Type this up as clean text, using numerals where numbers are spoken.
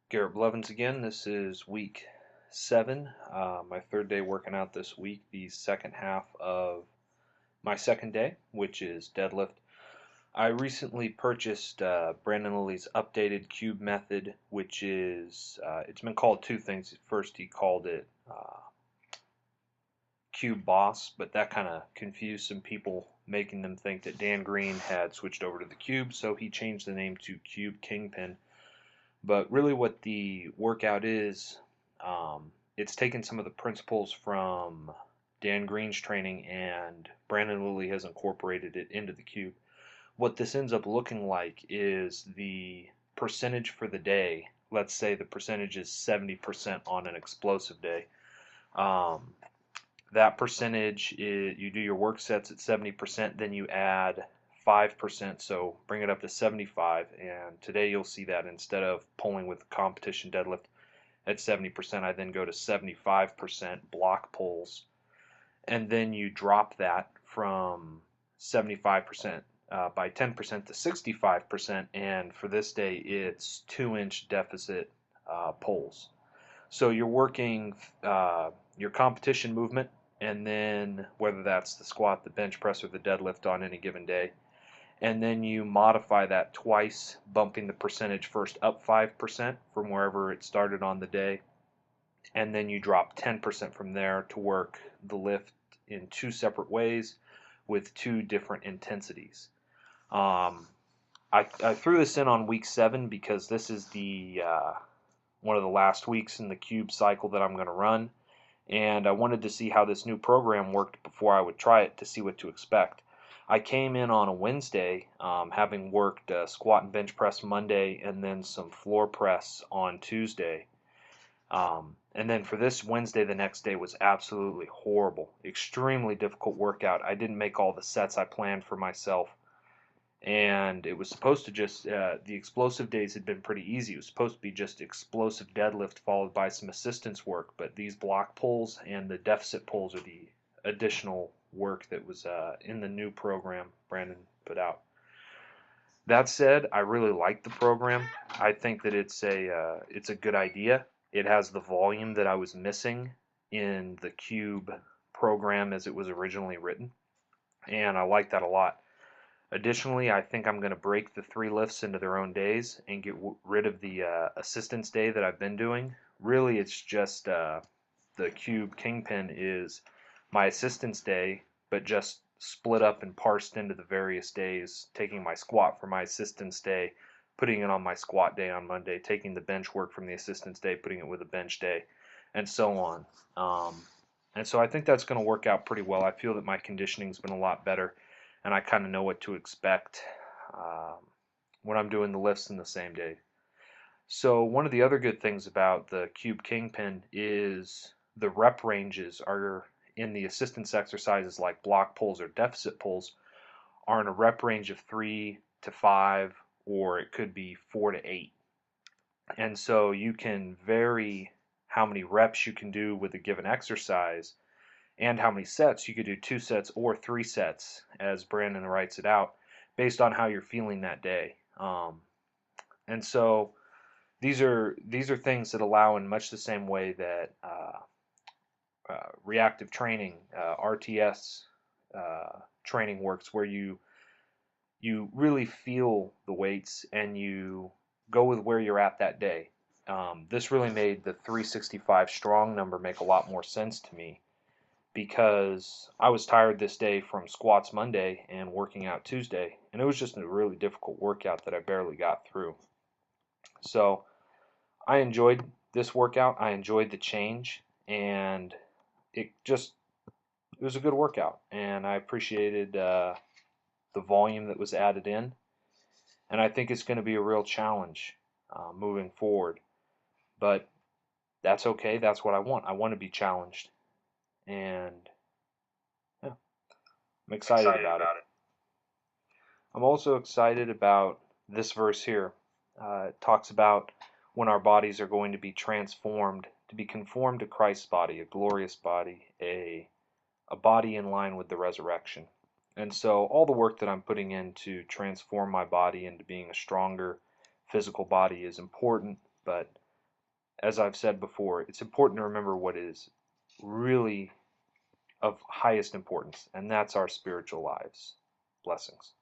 Garrett Blevins again. This is week 7, my third day working out this week, the second half of my second day, which is deadlift. I recently purchased Brandon Lilly's updated cube method, which is, it's been called two things. First, he called it Cube Boss, but that kind of confused some people, making them think that Dan Green had switched over to the Cube, so he changed the name to Cube-Kingpin. But really what the workout is, it's taken some of the principles from Dan Green's training and Brandon Lilly has incorporated it into the cube. What this ends up looking like is the percentage for the day. Let's say the percentage is 70% on an explosive day. That percentage is, you do your work sets at 70%, then you add 5%, so bring it up to 75, and today you'll see that instead of pulling with competition deadlift at 70%, I then go to 75% block pulls, and then you drop that from 75% by 10% to 65%, and for this day it's 2-inch deficit pulls. So you're working your competition movement, and then whether that's the squat, the bench press, or the deadlift on any given day, and then you modify that twice, bumping the percentage first up 5% from wherever it started on the day, and then you drop 10% from there to work the lift in two separate ways with two different intensities. I threw this in on week 7 because this is the one of the last weeks in the cube cycle that I'm going to run, and I wanted to see how this new program worked before I would try it to see what to expect. I came in on a Wednesday, having worked squat and bench press Monday and then some floor press on Tuesday. And then for this Wednesday, the next day was absolutely horrible. Extremely difficult workout. I didn't make all the sets I planned for myself. And it was supposed to just, the explosive days had been pretty easy. It was supposed to be just explosive deadlift followed by some assistance work. But these block pulls and the deficit pulls are the additional work that was in the new program Brandon put out. That said, I really like the program. I think that it's a good idea. It has the volume that I was missing in the Cube program as it was originally written, and I like that a lot. Additionally, I think I'm going to break the 3 lifts into their own days and get rid of the assistance day that I've been doing. Really, it's just the Cube-Kingpin is my assistance day, but just split up and parsed into the various days, taking my squat for my assistance day, putting it on my squat day on Monday, taking the bench work from the assistance day, putting it with a bench day, and so on. And so I think that's going to work out pretty well. I feel that my conditioning's been a lot better, and I kind of know what to expect when I'm doing the lifts in the same day. So one of the other good things about the Cube-Kingpin is the rep ranges are in the assistance exercises like block pulls or deficit pulls are in a rep range of 3 to 5, or it could be 4 to 8. And so you can vary how many reps you can do with a given exercise and how many sets. You could do 2 sets or 3 sets, as Brandon writes it out, based on how you're feeling that day. And so these are things that allow, in much the same way that reactive training, RTS training works, where you really feel the weights and you go with where you're at that day. This really made the 365 strong number make a lot more sense to me, because I was tired this day from squats Monday and working out Tuesday, and it was just a really difficult workout that I barely got through. So I enjoyed this workout. I enjoyed the change, and it was a good workout, and I appreciated the volume that was added in, and I think it's going to be a real challenge moving forward. But that's okay. That's what I want. I want to be challenged, and yeah, I'm excited about it. I'm also excited about this verse here. It talks about when our bodies are going to be transformed, to be conformed to Christ's body, a glorious body, a body in line with the resurrection. And so all the work that I'm putting in to transform my body into being a stronger physical body is important, but as I've said before, it's important to remember what is really of highest importance, and that's our spiritual lives. Blessings.